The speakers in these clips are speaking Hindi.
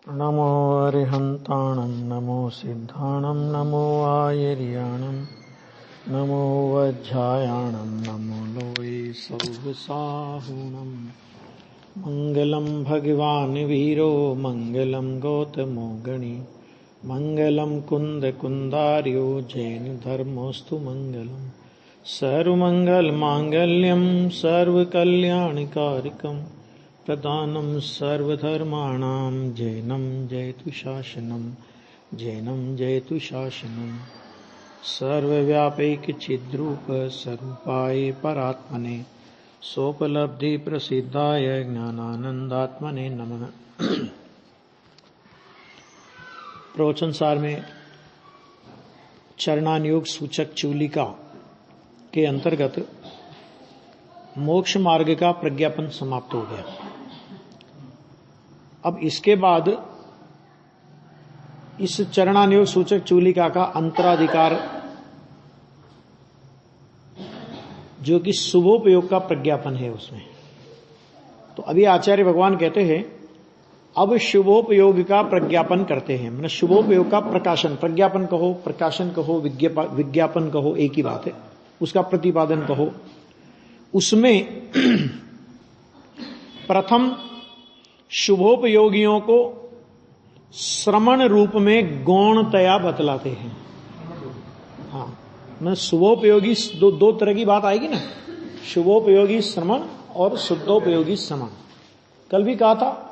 नमो अरिहन्ताणं नमो सिद्धाणं नमो आयर्याणं नमो वज्झायाणं नमो लोये सौभसाहुणं मङ्गलं भगवान् वीरो मङ्गलं गौतमो गणि मङ्गलं कुन्दकुन्दार्यो जैनधर्मोऽस्तु मङ्गलम् सर्वमङ्गलमाङ्गल्यं सर्वकल्याणकारिकं प्रदानं सर्वधर्माणां जैनं जयतु शासनं जैनं जयतु शासनं सर्वव्यापैकचिद्रूप स्वरूपाय परात्मने सोपलब्धि प्रसिद्धाय ज्ञानानंदात्मने नमः। प्रवचन सार में चरणानुयोग सूचक चूलिका के अंतर्गत मोक्ष मार्ग का प्रज्ञापन समाप्त हो गया। अब इसके बाद इस चरणानुयोग सूचक चूलिका का अंतराधिकार जो कि शुभोपयोग का प्रज्ञापन है उसमें, तो अभी आचार्य भगवान कहते हैं अब शुभोपयोग का प्रज्ञापन करते हैं। मतलब शुभोपयोग का प्रकाशन, प्रज्ञापन कहो प्रकाशन कहो विज्ञापन कहो एक ही बात है, उसका प्रतिपादन कहो। उसमें प्रथम शुभोपयोगियों को श्रमण रूप में गौणतया बतलाते हैं। हाँ, मैं शुभोपयोगी दो तरह की बात आएगी ना, शुभोपयोगी श्रमण और शुद्धोपयोगी श्रमण। कल भी कहा था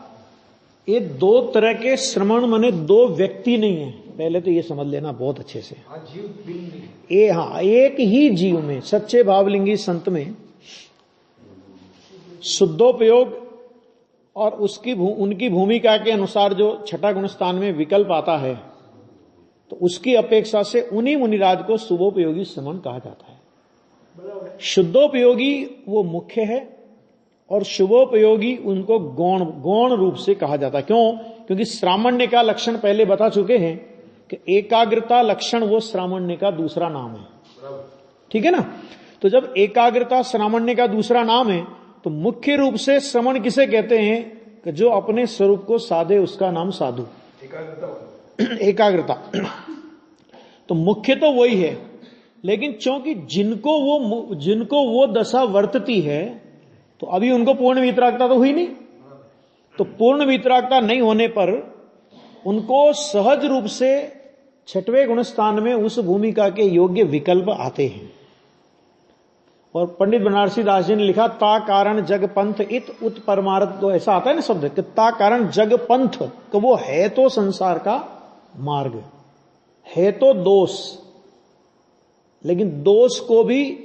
ये दो तरह के श्रमण माने दो व्यक्ति नहीं है, पहले तो ये समझ लेना बहुत अच्छे से। एक ही जीव में, सच्चे भावलिंगी संत में शुद्धोपयोग और उनकी भूमिका के अनुसार जो छठा गुण स्थान में विकल्प आता है, तो उसकी अपेक्षा से उन्हीं मुनिराज को शुभोपयोगी श्रमण कहा जाता है। शुद्धोपयोगी वो मुख्य है और शुभोपयोगी उनको गौण रूप से कहा जाता है। क्यों? क्योंकि श्रामण्य का लक्षण पहले बता चुके हैं कि एकाग्रता लक्षण वो श्रामण्य का दूसरा नाम है। ठीक है ना? तो जब एकाग्रता श्रामण्य का दूसरा नाम है तो मुख्य रूप से श्रमण किसे कहते हैं कि जो अपने स्वरूप को साधे, उसका नाम साधु। एकाग्रता तो मुख्य तो वही है, लेकिन क्योंकि जिनको वो दशा वर्तती है तो अभी उनको पूर्ण वितरागता तो हुई नहीं, तो पूर्ण वितरागता नहीं होने पर उनको सहज रूप से छठवें गुण स्थान में उस भूमिका के योग्य विकल्प आते हैं। और पंडित बनारसी दास जी ने लिखा ता कारण जग पंथ इत उत परमार्थ, तो ऐसा आता है ना शब्द कि ता कारण जग पंथ, तो वो है तो संसार का मार्ग, है तो दोष, लेकिन दोष को भी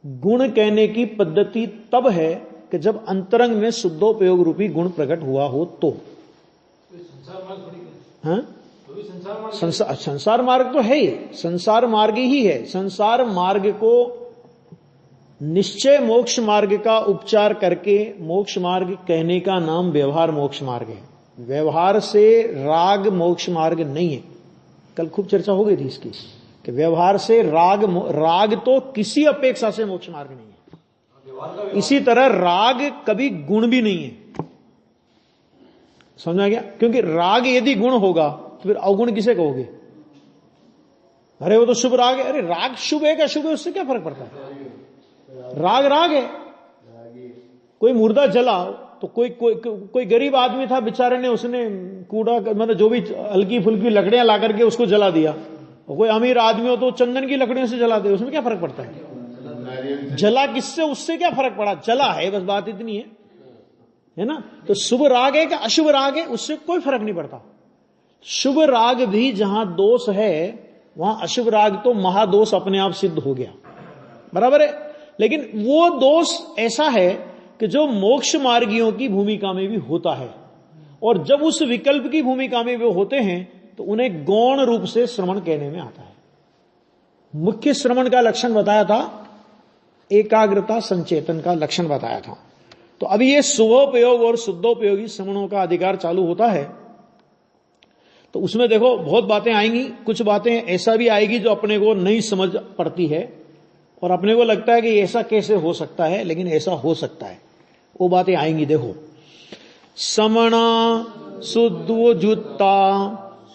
गुण कहने की पद्धति तब है कि जब अंतरंग में शुद्धोपयोग रूपी गुण प्रकट हुआ हो तो। संसार मार्ग तो है ही, संसार मार्ग ही है। संसार मार्ग को निश्चय मोक्ष मार्ग का उपचार करके मोक्ष मार्ग कहने का नाम व्यवहार मोक्ष मार्ग है। व्यवहार से राग मोक्ष मार्ग नहीं है। कल खूब चर्चा हो गई थी इसकी कि व्यवहार से राग तो किसी अपेक्षा से मोक्ष मार्ग नहीं है। इसी तरह राग कभी गुण भी नहीं है। समझा गया? क्योंकि राग यदि गुण होगा तो फिर अवगुण किसे कहोगे? अरे वो तो शुभ राग है। अरे राग शुभ है क्या अशुभ है, उससे क्या फर्क पड़ता है? राग है। कोई मुर्दा जला तो कोई गरीब आदमी था बेचारे ने, उसने कूड़ा मतलब जो भी हल्की फुल्की लकड़ियां ला करके उसको जला दिया, और कोई अमीर आदमी हो तो चंदन की लकड़ियों से जला दे, उसमें क्या फर्क पड़ता है? जला किससे, उससे क्या फर्क पड़ा? जला है, बस बात इतनी है ना? तो शुभ राग है कि अशुभ राग है, उससे कोई फर्क नहीं पड़ता। शुभ राग भी जहां दोष है वहां अशुभ राग तो महादोष अपने आप सिद्ध हो गया, बराबर है। लेकिन वो दोष ऐसा है कि जो मोक्ष मार्गियों की भूमिका में भी होता है, और जब उस विकल्प की भूमिका में वे होते हैं तो उन्हें गौण रूप से श्रवण कहने में आता है। मुख्य श्रवण का लक्षण बताया था, एकाग्रता संचेतन का लक्षण बताया था। तो अभी ये शुभोपयोग और शुद्धोपयोगी श्रवणों का अधिकार चालू होता है। तो उसमें देखो बहुत बातें आएंगी, कुछ बातें ऐसा भी आएगी जो अपने को नहीं समझ पड़ती है और अपने को लगता है कि ऐसा कैसे हो सकता है, लेकिन ऐसा हो सकता है, वो बातें आएंगी। देखो, समणा शुद्धोजुत्ता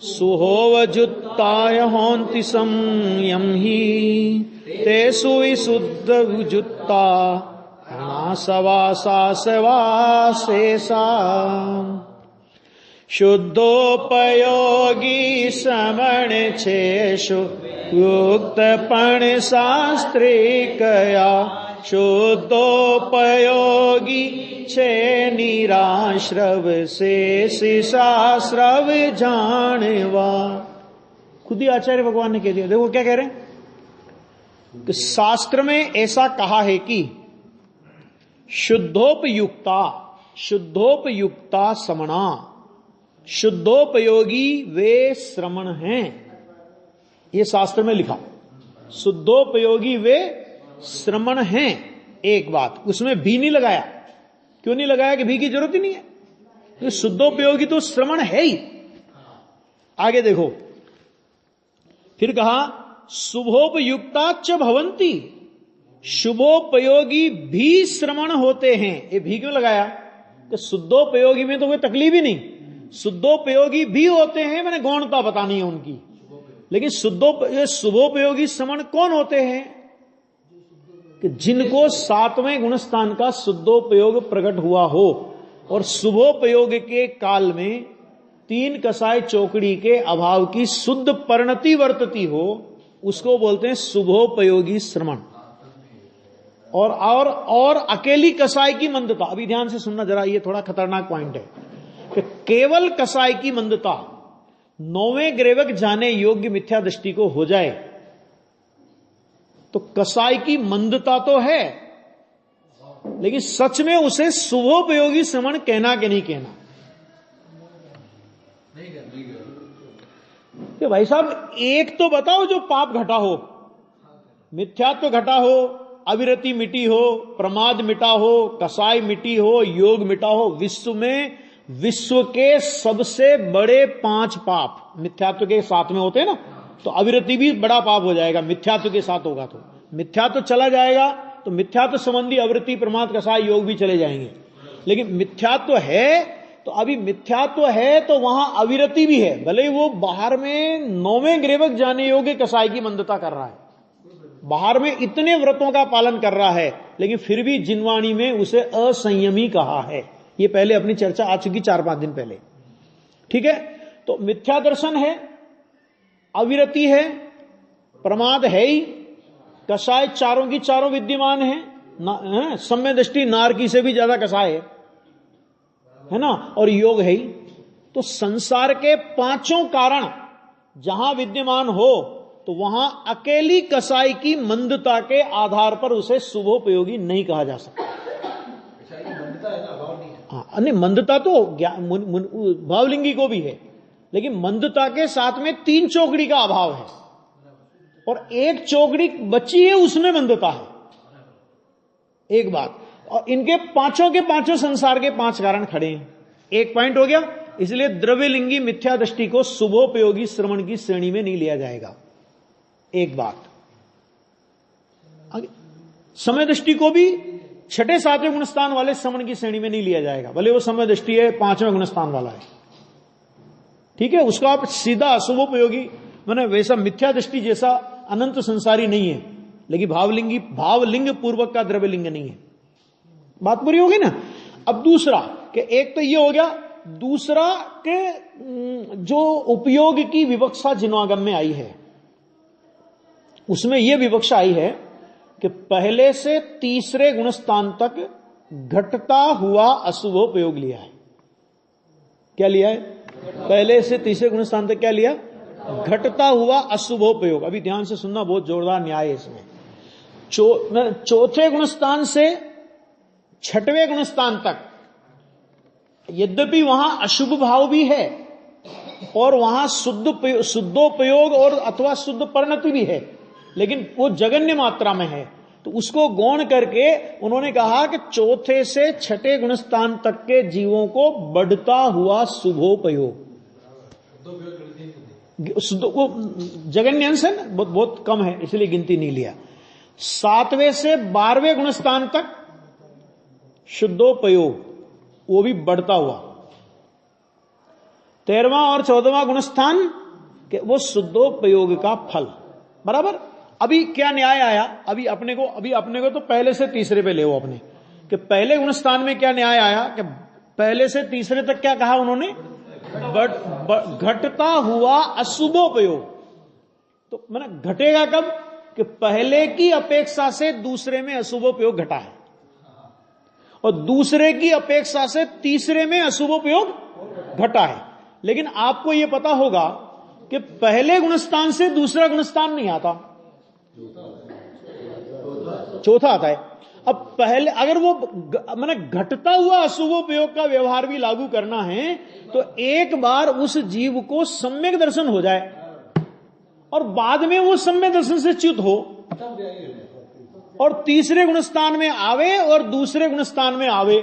सुहोवजुत्ताय होन्ति संयम ही तेषु विशुद्धजुत्ता सवासा सवासेसा शुद्धोपयोगी श्रमण छेषु युक्तपण शास्त्रिकया शुद्धोपयोगी छे निराश्रव से शास्त्रव जानवा। खुद ही आचार्य भगवान ने कह दिया। देखो क्या कह रहे हैं कि शास्त्र में ऐसा कहा है कि शुद्धोपयुक्ता समणा, शुद्धोपयोगी वे श्रमण हैं। ये शास्त्र में लिखा, शुद्धोपयोगी वे श्रमण हैं। एक बात उसमें भी नहीं लगाया। क्यों नहीं लगाया कि भी की जरूरत ही नहीं है, तो शुद्धोपयोगी तो श्रमण है ही। आगे देखो फिर कहा शुभोपयुक्ता च भवंती, शुभोपयोगी भी श्रमण होते हैं। ये भी क्यों लगाया कि शुद्धोपयोगी में तो कोई तकलीफ ही नहीं, शुद्धोपयोगी भी होते हैं, मैंने गौणता बतानी है उनकी। लेकिन शुभोपयोगी श्रमण कौन होते हैं कि जिनको सातवें गुणस्थान का शुद्धोपयोग प्रकट हुआ हो और शुभोपयोग के काल में तीन कसाय चौकड़ी के अभाव की शुद्ध परिणति वर्तती हो, उसको बोलते हैं शुभोपयोगी श्रमण। और अकेली कसाय की मंदता, अभी ध्यान से सुनना जरा, ये थोड़ा खतरनाक पॉइंट है कि केवल कसाय की मंदता नौवें ग्रेवक जाने योग्य मिथ्या दृष्टि को हो जाए तो कसाय की मंदता तो है, लेकिन सच में उसे शुभोपयोगी श्रमण कहना कि नहीं कहना। कि भाई साहब एक तो बताओ जो पाप घटा हो, मिथ्यात्व घटा हो, अविरति मिटी हो, प्रमाद मिटा हो, कसाय मिटी हो, योग मिटा हो। विश्व में विश्व के सबसे बड़े 5 पाप मिथ्यात्व के साथ में होते हैं ना, तो अविरति भी बड़ा पाप हो जाएगा मिथ्यात्व के साथ होगा। तो मिथ्यात्व चला जाएगा तो मिथ्यात्व संबंधी अविरति, प्रमाद, कसाय, योग भी चले जाएंगे। लेकिन मिथ्यात्व है तो अभी मिथ्यात्व है तो वहां अविरति भी है, भले वो बाहर में नौवें ग्रेवक जाने योग्य कसाय की मंदता कर रहा है, बाहर में इतने व्रतों का पालन कर रहा है, लेकिन फिर भी जिनवाणी में उसे असंयमी कहा है। ये पहले अपनी चर्चा आ चुकी 4-5 दिन पहले, ठीक है। तो मिथ्या दर्शन है, अविरति है, प्रमाद है ही, कसाय चारों की चारों विद्यमान है, सम्य दृष्टि नारकी से भी ज्यादा कसाय है ना, और योग है ही। तो संसार के 5 कारण जहां विद्यमान हो तो वहां अकेली कसाई की मंदता के आधार पर उसे शुभोपयोगी नहीं कहा जा सकता। हाँ, नहीं मंदता तो भावलिंगी को भी है, लेकिन मंदता के साथ में 3 चौकड़ी का अभाव है और 1 चौकड़ी बची है, उसमें मंदता है। एक बात, और इनके पांचों के पांचों संसार के 5 कारण खड़े हैं। एक पॉइंट हो गया, इसलिए द्रव्यलिंगी मिथ्या दृष्टि को शुभोपयोगी श्रवण की श्रेणी में नहीं लिया जाएगा। एक बात, समय दृष्टि को भी 6ठे 7वें गुणस्थान वाले श्रवण की श्रेणी में नहीं लिया जाएगा, भले वो समय दृष्टि है 5वें गुणस्थान वाला है, ठीक है। उसका आप सीधा शुभोपयोगी मैंने वैसा मिथ्या दृष्टि जैसा अनंत संसारी नहीं है, लेकिन भावलिंग पूर्वक का द्रव्यलिंग नहीं है। बात पूरी होगी ना। अब दूसरा कि एक तो ये हो गया, दूसरा के जो उपयोग की विवक्षा जिनवागम में आई है उसमें यह विवक्षा आई है कि पहले से तीसरे गुणस्थान तक घटता हुआ अशुभोपयोग लिया है। क्या लिया है? पहले से तीसरे गुणस्थान तक क्या लिया? घटता हुआ अशुभोपयोग। अभी ध्यान से सुनना, बहुत जोरदार न्याय है इसमें। चौथे गुणस्थान से 6वें गुणस्थान तक यद्यपि वहां अशुभ भाव भी है और वहां शुद्धोपयोग और अथवा शुद्ध परिणति भी है, लेकिन वो जगन्य मात्रा में है, तो उसको गौण करके उन्होंने कहा कि चौथे से 6ठे गुणस्थान तक के जीवों को बढ़ता हुआ शुभोपयोग, जगन्य अंश है ना, बहुत कम है इसलिए गिनती नहीं लिया। 7वें से 12वें गुणस्थान तक शुद्धोपयोग, वो भी बढ़ता हुआ। 13वां और 14वां गुणस्थान के वो शुद्धोपयोग का फल। बराबर। अभी क्या न्याय आया, अभी अपने को तो पहले से तीसरे पे ले वो अपने कि पहले गुणस्थान में क्या न्याय आया कि पहले से तीसरे तक क्या कहा उन्होंने, घटता हुआ अशुभोपयोग। तो मैंने घटेगा कब कि पहले की अपेक्षा से दूसरे में अशुभोपयोग घटा है और दूसरे की अपेक्षा से तीसरे में अशुभोपयोग घटा है। लेकिन आपको यह पता होगा कि पहले गुणस्थान से दूसरा गुणस्थान नहीं आता, चौथा आता है। अब पहले अगर वो मैंने घटता हुआ अशुभोपयोग का व्यवहार भी लागू करना है तो एक बार उस जीव को सम्यक दर्शन हो जाए और बाद में वो सम्यक दर्शन से च्युत हो और तीसरे गुणस्थान में आवे और दूसरे गुणस्थान में आवे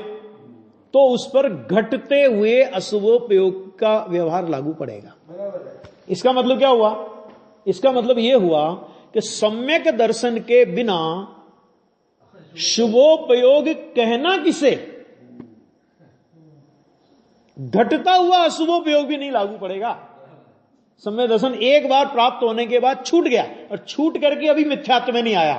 तो उस पर घटते हुए अशुभोपयोग का व्यवहार लागू पड़ेगा। इसका मतलब क्या हुआ, इसका मतलब यह हुआ कि सम्यक दर्शन के बिना शुभोपयोग कहना किसे, घटता हुआ अशुभोपयोग भी नहीं लागू पड़ेगा। सम्यक दर्शन एक बार प्राप्त होने के बाद छूट गया और छूट करके अभी मिथ्यात्व में नहीं आया,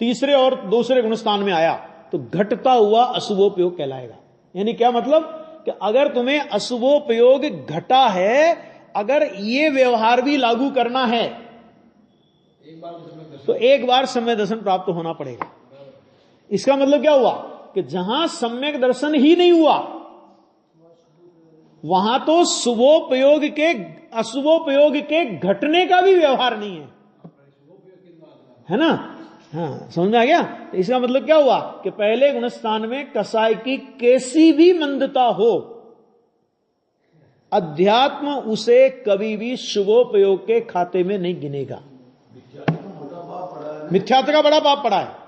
तीसरे और दूसरे गुणस्थान में आया तो घटता हुआ अशुभोपयोग कहलाएगा। यानी क्या मतलब कि अगर तुम्हें अशुभोपयोग घटा है, अगर ये व्यवहार भी लागू करना है तो एक बार सम्यक दर्शन प्राप्त होना पड़ेगा। इसका मतलब क्या हुआ कि जहां सम्यक दर्शन ही नहीं हुआ वहां तो शुभोपयोग के अशुभोपयोग के घटने का भी व्यवहार नहीं है ना। हाँ, समझ में आ गया। तो इसका मतलब क्या हुआ कि पहले गुणस्थान में कसाय की कैसी भी मंदता हो, अध्यात्म उसे कभी भी शुभोपयोग के खाते में नहीं गिनेगा। मिथ्यात्व का बड़ा पाप पड़ा है।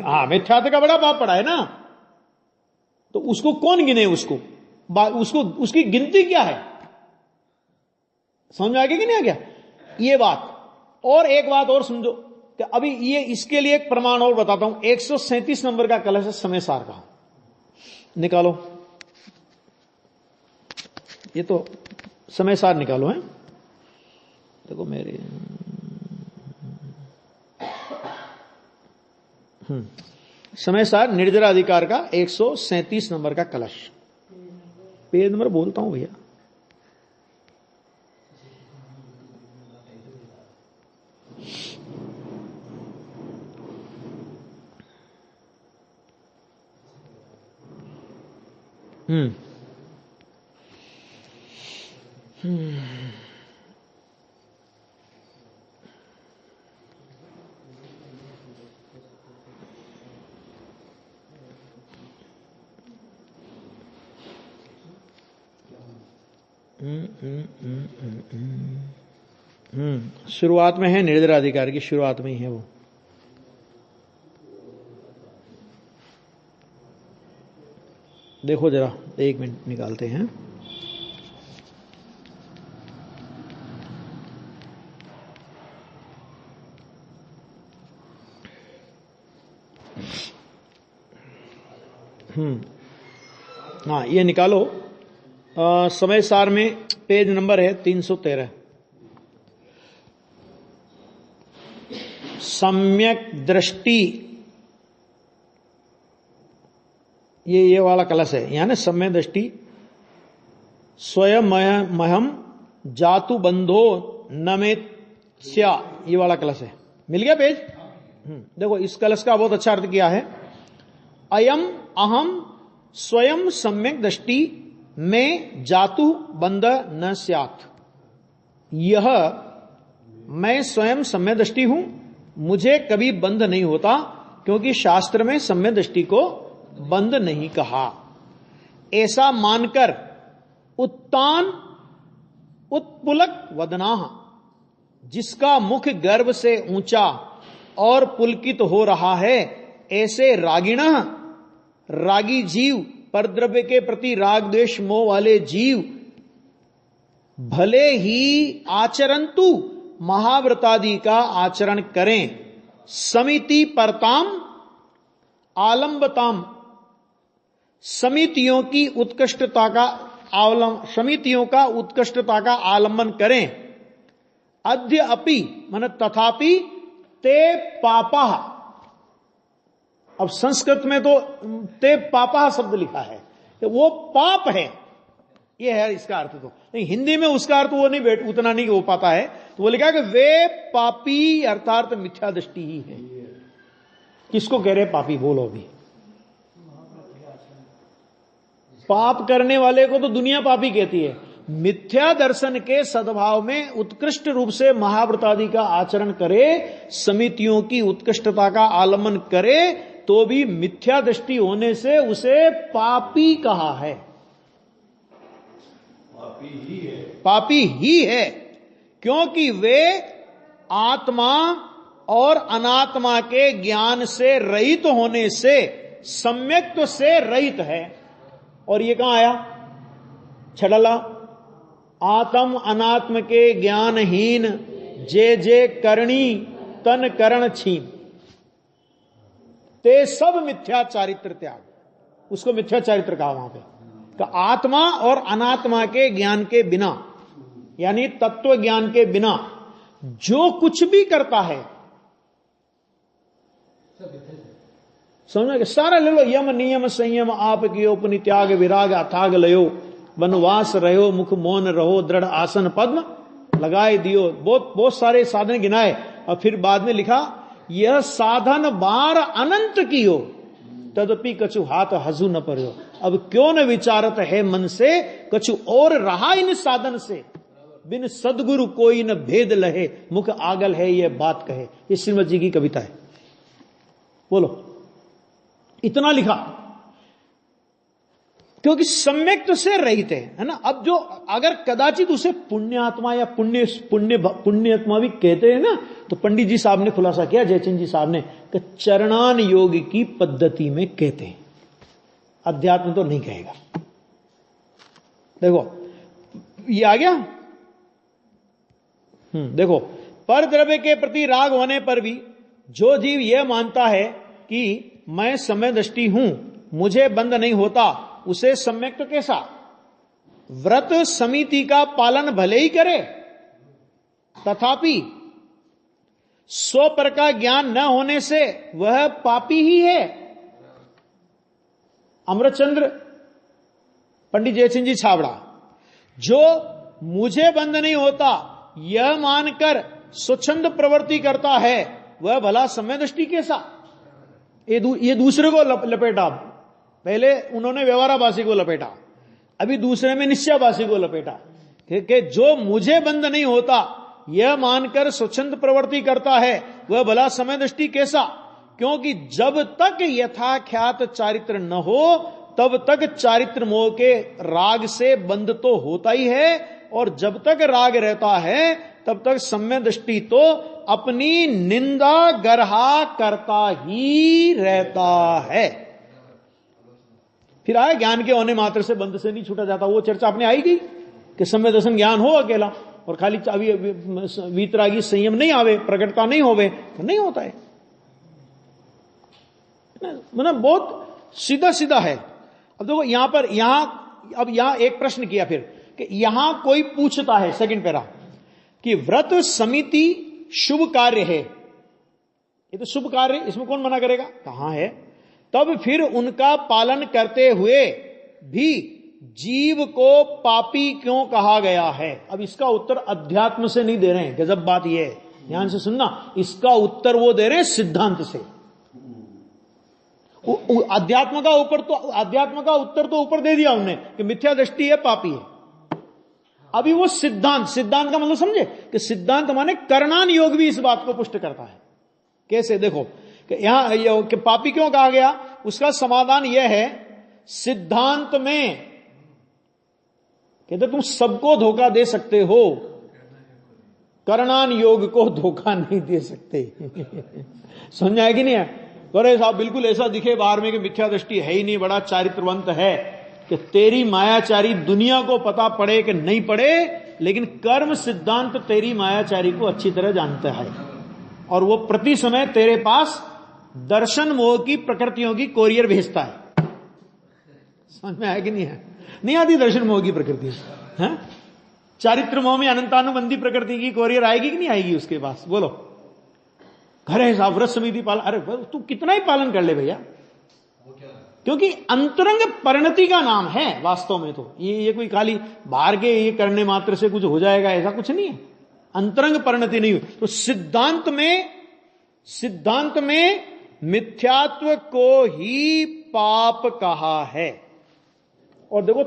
हाँ, मिथ्यात्व का बड़ा पाप पड़ा है ना, तो उसको कौन गिने, उसको उसकी गिनती क्या है। समझ में आ गया कि नहीं आ गया ये बात। और एक बात और समझो कि अभी ये इसके लिए एक प्रमाण और बताता हूं। 137 नंबर का कलश है समय सार का, निकालो। ये तो समय सार निकालो है, देखो मेरे समय सार निर्जरा अधिकार का 137 नंबर का कलश। पेज नंबर बोलता हूं भैया, शुरुआत में है, निर्जरा अधिकार की शुरुआत में ही है वो। देखो जरा, एक मिनट निकालते हैं। हाँ, ये निकालो। समय सार में पेज नंबर है 313। सम्यक दृष्टि, ये वाला कलश है यहां ना। सम्यक दृष्टि स्वयं महम जातु बंधो नमेत्स्या, ये वाला कलश है। मिल गया पेज। देखो इस कलश का बहुत अच्छा अर्थ किया है। अयम अहम स्वयं सम्यक दृष्टि में जातु बंध न स्यात्। यह मैं स्वयं सम्यक दृष्टि हूं, मुझे कभी बंध नहीं होता, क्योंकि शास्त्र में सम्यक दृष्टि को बंध नहीं कहा। ऐसा मानकर उत्तान उत्पुलक वदनाह, जिसका मुख गर्व से ऊंचा और पुलकित हो रहा है, ऐसे रागिण रागी जीव, परद्रव्य के प्रति राग द्वेष मोह वाले जीव भले ही आचरंतु महाव्रतादि का आचरण करें, समिति परताम आलंबताम, समितियों की उत्कृष्टता का समितियों का उत्कृष्टता का आलंबन करें। अद्य अपि मन तथापि ते पापा। अब संस्कृत में तो ते पापा शब्द लिखा है, वो पाप है, ये है इसका अर्थ। तो नहीं, हिंदी में उसका अर्थ वो नहीं उतना नहीं हो पाता है, तो वो लिखा है कि वे पापी अर्थात मिथ्या दृष्टि ही है। किसको कह रहे पापी, बोलो अभी। पाप करने वाले को तो दुनिया पापी कहती है। मिथ्या दर्शन के सद्भाव में उत्कृष्ट रूप से महाव्रतादि का आचरण करे, समितियों की उत्कृष्टता का आलम्बन करे, तो भी मिथ्या दृष्टि होने से उसे पापी कहा है। पापी ही है, क्योंकि वे आत्मा और अनात्मा के ज्ञान से रहित होने से सम्यक्त्व से रहित है। और ये कहां आया? छड़ला, आत्म अनात्म के ज्ञानहीन जे जे करणी तन करण छीन, ते सब मिथ्या चारित्र त्याग। उसको मिथ्या चारित्र कहा वहां पे, कि आत्मा और अनात्मा के ज्ञान के बिना, यानी तत्व ज्ञान के बिना जो कुछ भी करता है, समझ के सारा ले लो, यम नियम संयम आप कियो, पुनि त्याग विराग अथाग लयो, वनवास रहो मुख मौन रहो, दृढ़ आसन पद्म लगाए दियो। बहुत सारे साधन गिनाए, और फिर बाद में लिखा यह साधन बार अनंत कियो, तदपि कछु हाथ हजू न पर्यो। अब क्यों न विचारत है मन से, कछु और रहा इन साधन से, बिन सदगुरु कोई न भेद लहे, मुख आगल है ये बात कहे। ये श्रीमद जी की कविता है। बोलो, इतना लिखा, क्योंकि सम्यक्त्व से रहित है ना। अब जो अगर कदाचित उसे पुण्यात्मा या पुण्यात्मा भी कहते हैं ना, तो पंडित जी साहब ने खुलासा किया, जयचंद जी साहब ने, कि चरणान योग की पद्धति में कहते हैं, अध्यात्म तो नहीं कहेगा। देखो ये आ गया। देखो, पर द्रव्य के प्रति राग होने पर भी जो जीव यह मानता है कि मैं समय दृष्टि हूं, मुझे बंध नहीं होता, उसे सम्यक्त्व कैसा? व्रत समिति का पालन भले ही करे, तथापि स्वपर का ज्ञान न होने से वह पापी ही है। अमृतचंद्र पंडित जयसिंह जी छाबड़ा, जो मुझे बंध नहीं होता यह मानकर स्वच्छंद प्रवृत्ति करता है, वह भला समय दृष्टि कैसा? ये दूसरे को लपेटा। पहले उन्होंने व्यवहाराभासी को लपेटा, अभी दूसरे में निश्चयाभासी को लपेटा, कि जो मुझे बंध नहीं होता यह मानकर स्वच्छंद प्रवृत्ति करता है, वह भला समय दृष्टि कैसा? क्योंकि जब तक यथाख्यात चारित्र न हो, तब तक चारित्र मोह के राग से बंध तो होता ही है, और जब तक राग रहता है तब तक सम्य दृष्टि तो अपनी निंदा गरहा करता ही रहता है। फिर आए ज्ञान के होने मात्र से बंध से नहीं छूटा जाता, वो चर्चा अपने आई गई कि सम्य दर्शन ज्ञान हो अकेला, और खाली अभी वीतरागी संयम नहीं आवे, प्रकटता नहीं होवे, तो नहीं होता है। मतलब बहुत सीधा सीधा है। अब देखो यहां एक प्रश्न किया फिर, कि यहां कोई पूछता है, सेकंड पैरा, कि व्रत समिति शुभ कार्य है, ये तो शुभ कार्य, इसमें कौन मना करेगा? कहां है? तब फिर उनका पालन करते हुए भी जीव को पापी क्यों कहा गया है? अब इसका उत्तर अध्यात्म से नहीं दे रहे हैं, गजब बात यह है, ध्यान से सुनना। इसका उत्तर वो दे रहे हैं सिद्धांत से। अध्यात्म का उत्तर तो ऊपर दे दिया उन्होंने कि मिथ्या दृष्टि है, पापी है। अभी वो सिद्धांत का मतलब समझे, कि सिद्धांत माने करणान योग भी इस बात को पुष्ट करता है। कैसे? देखो कि यहां कि पापी क्यों कहा गया, उसका समाधान यह है, सिद्धांत में कहते तुम सबको धोखा दे सकते हो, करणान योग को धोखा नहीं दे सकते। समझ आया कि नहीं है? अरे साहब बिल्कुल ऐसा दिखे बाहर में कि मिथ्या दृष्टि है ही नहीं, बड़ा चारित्रवंत है, कि तेरी मायाचारी दुनिया को पता पड़े कि नहीं पड़े, लेकिन कर्म सिद्धांत तेरी मायाचारी को अच्छी तरह जानता है, और वो प्रति समय तेरे पास दर्शन मोह की प्रकृतियों की कोरियर भेजता है। समझ में आया कि नहीं है? नहीं आती दर्शन मोह की प्रकृति है? चारित्र मोह में अनंतानुबंधी प्रकृति की कोरियर आएगी कि नहीं आएगी उसके पास? बोलो। घरे साहब व्रत समिति पालन, अरे तू कितना ही पालन कर ले भैया, क्योंकि अंतरंग परिणति का नाम है वास्तव में। तो ये कोई खाली बाहर के ये करने मात्र से कुछ हो जाएगा ऐसा कुछ नहीं है, अंतरंग परिणति नहीं हुई। तो सिद्धांत में मिथ्यात्व को ही पाप कहा है। और देखो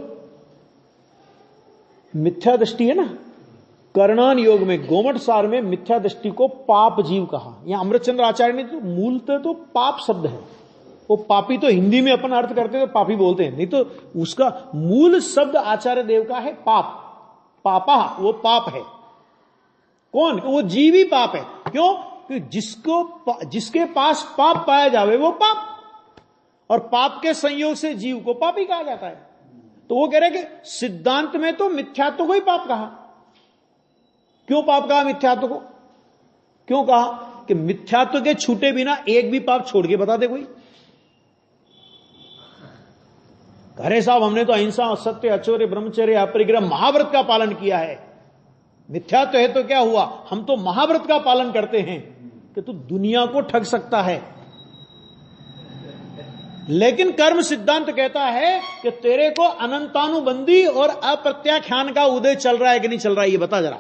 मिथ्या दृष्टि है ना, कर्णान योग में गोमट सार में मिथ्या दृष्टि को पाप जीव कहा। यहां अमृतचंद्र आचार्य ने तो मूलतः तो पाप शब्द है, वो पापी तो हिंदी में अपन अर्थ करते हैं तो पापी बोलते हैं, नहीं तो उसका मूल शब्द आचार्य देव का है पाप। पापा वो पाप है। कौन? वो जीव ही पाप है। क्यों? क्योंकि जिसके पास पाप पाया जावे वो पाप, और पाप के संयोग से जीव को पापी कहा जाता है। तो वो कह रहे कि सिद्धांत में तो मिथ्यात्व को ही पाप कहा। क्यों पाप कहा मिथ्यात्व को? क्यों कहा कि मिथ्यात्व के छूटे बिना एक भी पाप छोड़ के बता दे कोई। अरे साहब हमने तो अहिंसा, सत्य, अचौर्य, ब्रह्मचर्य, अपरिग्रह, महाव्रत का पालन किया है। मिथ्यात्व है तो क्या हुआ? हम तो महाव्रत का पालन करते हैं कि तू दुनिया को ठग सकता है। लेकिन कर्म सिद्धांत कहता है कि तेरे को अनंतानुबंधी और अप्रत्याख्यान का उदय चल रहा है कि नहीं चल रहा है, ये बता जरा।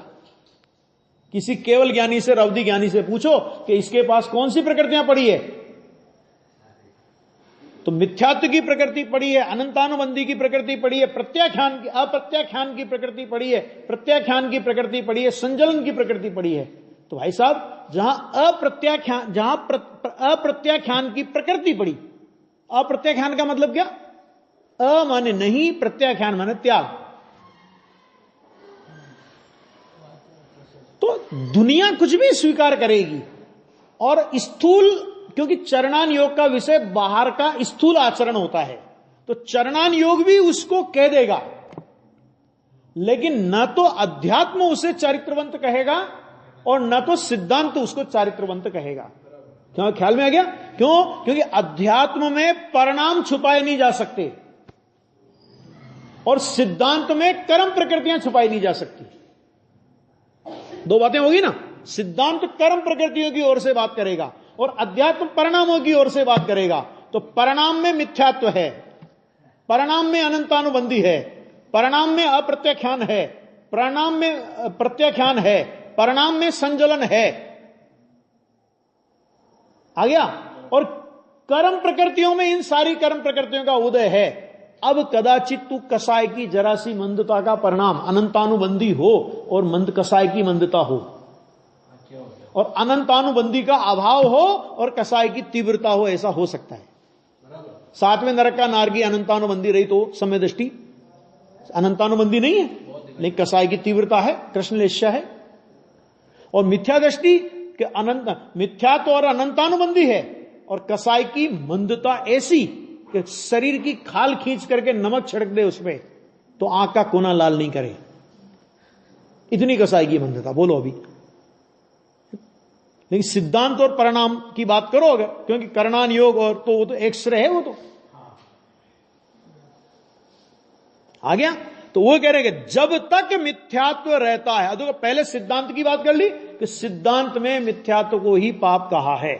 किसी केवल ज्ञानी से, रवधि ज्ञानी से पूछो कि इसके पास कौन सी प्रकृतियां पड़ी है, तो मिथ्यात्व की प्रकृति पड़ी है, अनंतानुबंधी की प्रकृति पड़ी है, प्रत्याख्यान की, अप्रत्याख्यान की प्रकृति पड़ी है, प्रत्याख्यान की प्रकृति पड़ी है, संजलन की प्रकृति पड़ी है। तो भाई साहब जहां अप्रत्याख्यान की प्रकृति पड़ी, अप्रत्याख्यान का मतलब क्या? अ माने नहीं, प्रत्याख्यान माने त्याग। तो दुनिया कुछ भी स्वीकार करेगी। और स्थूल, क्योंकि चरणान योग का विषय बाहर का स्थूल आचरण होता है, तो चरणान योग भी उसको कह देगा, लेकिन न तो अध्यात्म उसे चारित्रवंत कहेगा और न तो सिद्धांत उसको चारित्रवंत कहेगा। क्या ख्याल में आ गया? क्यों? क्योंकि अध्यात्म में परिणाम छुपाए नहीं जा सकते और सिद्धांत में कर्म प्रकृतियां छुपाई नहीं जा सकती। दो बातें होगी ना। सिद्धांत कर्म प्रकृतियों की ओर से बात करेगा और अध्यात्म परिणामों की ओर से बात करेगा। तो परिणाम में मिथ्यात्व है, परिणाम में अनंतानुबंधी है, परिणाम में अप्रत्याख्यान है, परिणाम में प्रत्याख्यान है, परिणाम में संजलन है। आ गया? और कर्म प्रकृतियों में इन सारी कर्म प्रकृतियों का उदय है। अब कदाचित तू कसाय की जरा सी मंदता का परिणाम अनंतानुबंधी हो और मंद कसाय की मंदता हो, और अनंतानुबंधी का अभाव हो और कसाय की तीव्रता हो, ऐसा हो सकता है। सातवें नरक का नारगी अनंतानुबंधी रही तो समय दृष्टि अनंतानुबंधी नहीं है, लेकिन कसाय की तीव्रता है, कृष्ण लेश्या है। और मिथ्या दृष्टि के अनंत मिथ्यात्व और अनंतानुबंधी है, और कसाय की मंदता ऐसी कि शरीर की खाल खींच करके नमक छिड़क दे उसमें तो आंख का कोना लाल नहीं करे, इतनी कसाई की मंदता। बोलो अभी। लेकिन सिद्धांत और परिणाम की बात करो अगर, क्योंकि कर्णान योग और तो वो तो एक श्रेय है, वो तो आ गया। तो वो कह रहे कि जब तक मिथ्यात्व रहता है, देखो पहले सिद्धांत की बात कर ली कि सिद्धांत में मिथ्यात्व को ही पाप कहा है,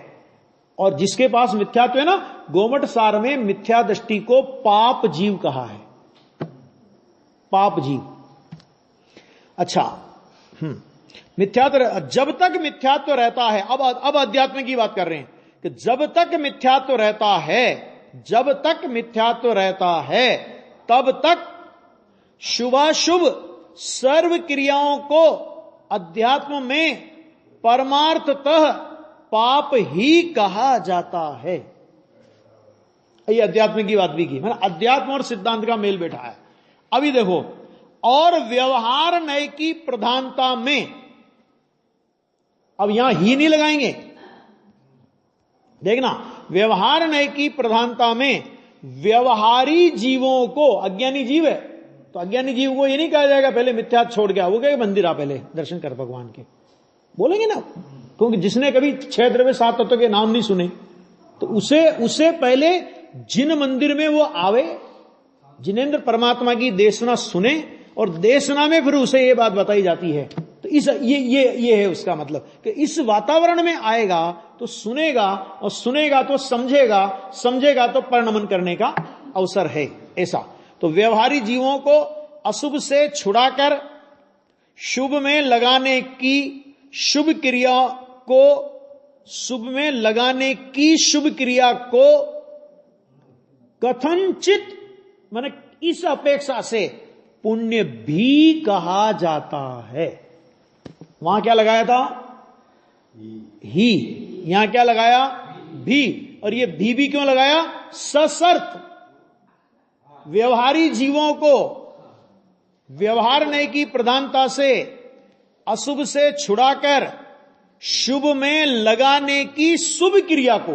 और जिसके पास मिथ्यात्व है ना, गोमट सार में मिथ्या दृष्टि को पाप जीव कहा है, पाप जीव। अच्छा, मिथ्यात्व, जब तक मिथ्यात्व रहता है, अब अध्यात्म की बात कर रहे हैं कि जब तक मिथ्यात्व रहता है, जब तक मिथ्यात्व रहता है तब तक शुभाशुभ सर्व क्रियाओं को अध्यात्म में परमार्थतः पाप ही कहा जाता है। ये अध्यात्म की बात भी की, मैंने अध्यात्म और सिद्धांत का मेल बैठा है। अभी देखो, और व्यवहार नय की प्रधानता में, अब यहां ही नहीं लगाएंगे, देखना, व्यवहार नय की प्रधानता में व्यवहारी जीवों को, अज्ञानी जीव है तो अज्ञानी जीव को ये नहीं कहा जाएगा पहले मिथ्यात्व छोड़ गया, वो कहेगा मंदिर आ पहले दर्शन कर भगवान के, बोलेंगे ना, क्योंकि जिसने कभी 6 द्रव्य 7 तत्व के नाम नहीं सुने तो उसे पहले जिन मंदिर में वो आवे, जिनेंद्र परमात्मा की देशना सुने और देशना में फिर उसे ये बात बताई जाती है। तो इस ये है उसका मतलब कि इस वातावरण में आएगा तो सुनेगा, और सुनेगा तो समझेगा, समझेगा तो परिणमन करने का अवसर है। ऐसा तो व्यवहारी जीवों को अशुभ से छुड़ाकर शुभ में लगाने की शुभ क्रिया को, शुभ में लगाने की शुभ क्रिया को कथनचित माने इस अपेक्षा से पुण्य भी कहा जाता है। वहां क्या लगाया था? ही। यहां क्या लगाया? भी। और ये भी क्यों लगाया? सशर्त व्यवहारी जीवों को व्यवहारने की प्रधानता से अशुभ से छुड़ाकर शुभ में लगाने की शुभ क्रिया को,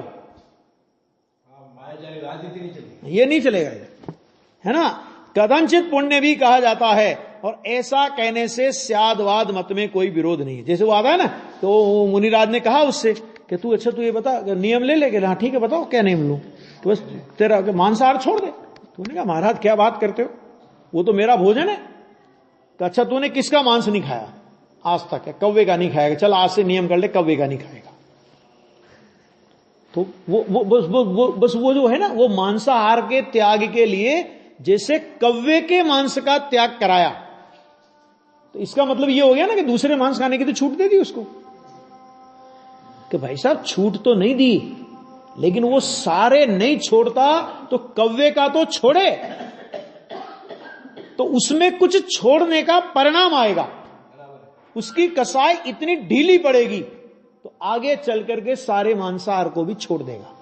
ये नहीं चलेगा, है ना। कथनचित पुण्य भी कहा जाता है, और ऐसा कहने से स्यादवाद मत में कोई विरोध नहीं है। जैसे वो आता है ना, तो मुनिराज ने कहा उससे कि तू अच्छा तू ये बता, नियम ले लेके। हाँ ठीक है बताओ क्या नियम लूं? तो बस तेरा मांसाहार छोड़ दे। तूने कहा महाराज क्या बात करते हो, वो तो मेरा भोजन है। तो अच्छा तूने किसका मांस नहीं खाया आज तक? है कौवे का नहीं खाएगा, चल आज से नियम कर ले कौवे का नहीं खाएगा। तो बस वो जो है ना, वो मांसाहार के त्याग के लिए जैसे कौवे के मांस का त्याग कराया, तो इसका मतलब ये हो गया ना कि दूसरे मांस खाने की तो छूट दे दी उसको। कि भाई साहब छूट तो नहीं दी, लेकिन वो सारे नहीं छोड़ता तो कौवे का तो छोड़े, तो उसमें कुछ छोड़ने का परिणाम आएगा, उसकी कसाई इतनी ढीली पड़ेगी तो आगे चल करके सारे मांसाहार को भी छोड़ देगा।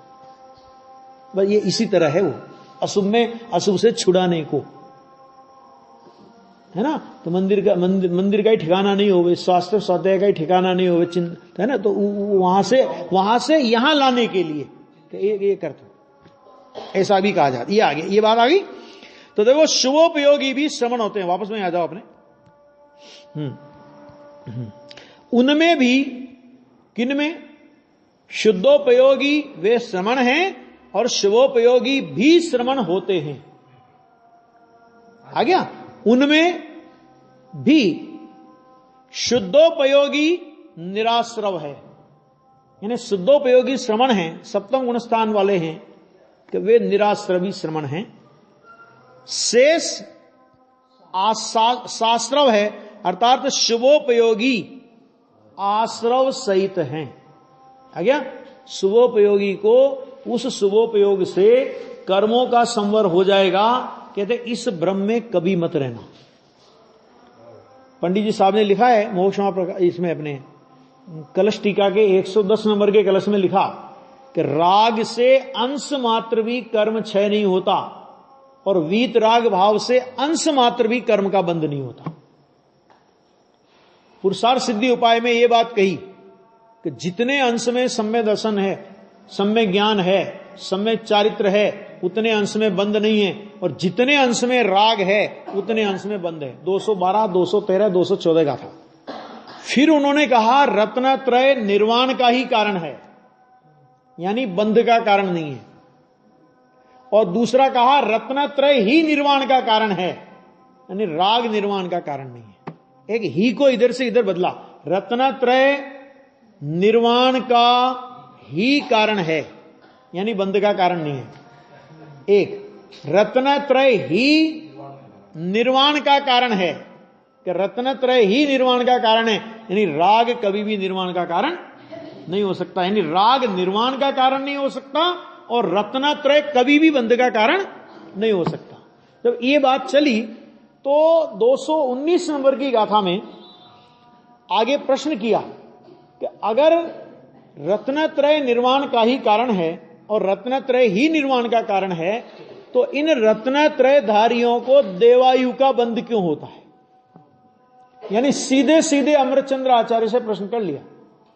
बस ये इसी तरह है वो अशुभ में अशुभ से छुड़ाने को, है ना। तो मंदिर का ही ठिकाना नहीं होवे, स्वास्थ्य स्वाध्याय का ही ठिकाना नहीं होवे, चिंता, है ना। तो वहां से यहां लाने के लिए ये कर दो, ऐसा भी कहा जाता। ये आ गया, ये बात आ गई। तो देखो शुभोपयोगी भी श्रवण होते हैं। वापस में आ जाओ अपने। उनमें भी, किनमें? शुद्धोपयोगी वे श्रवण हैं और शुभोपयोगी भी श्रवण होते हैं। आ गया। उनमें भी शुद्धोपयोगी निराश्रव है, यानी शुद्धोपयोगी श्रवण हैं, सप्तम गुण स्थान वाले हैं कि वे निराश्रवी श्रवण हैं। शेष शास्त्रव है, अर्थात शुभोपयोगी आश्रव सहित हैं। आ गया। शुभोपयोगी को उस शुभोपयोग से कर्मों का संवर हो जाएगा। कहते इस भ्रम में कभी मत रहना। पंडित जी साहब ने लिखा है मोक्षमा प्रकाश, इसमें अपने कलश टीका के 110 नंबर के कलश में लिखा कि राग से अंश मात्र भी कर्म क्षय नहीं होता, और वीत राग भाव से अंश मात्र भी कर्म का बंध नहीं होता। पुरुषार्थ सिद्धि उपाय में यह बात कही कि जितने अंश में सम्य दर्शन है, सम्य ज्ञान है, सम्य चारित्र है, उतने अंश में बंध नहीं है, और जितने अंश में राग है उतने अंश में बंध है। 212, 213, 214 का था। फिर उन्होंने कहा रत्नत्रय निर्वाण का ही कारण है, यानी बंध का कारण नहीं है। और दूसरा कहा रत्नत्रय ही निर्वाण का कारण है, यानी राग निर्वाण का कारण नहीं है। एक ही को इधर से इधर बदला, रत्नत्रय निर्वाण का ही कारण है, यानी बंध का कारण नहीं है। एक रत्नत्रय ही निर्वाण का कारण है, कि रत्नत्रय ही निर्वाण का कारण है, यानी राग कभी भी निर्वाण का कारण नहीं हो सकता, यानी राग निर्वाण का कारण नहीं हो सकता, और रत्नत्रय कभी भी बंध का कारण नहीं हो सकता। जब ये बात चली तो 219 नंबर की गाथा में आगे प्रश्न किया कि अगर रत्नत्रय निर्वाण का ही कारण है और रत्नत्रय ही निर्वाण का कारण है, तो इन रत्नत्रय धारियों को देवायु का बंध क्यों होता है? यानी सीधे सीधे अमृतचंद्र आचार्य से प्रश्न कर लिया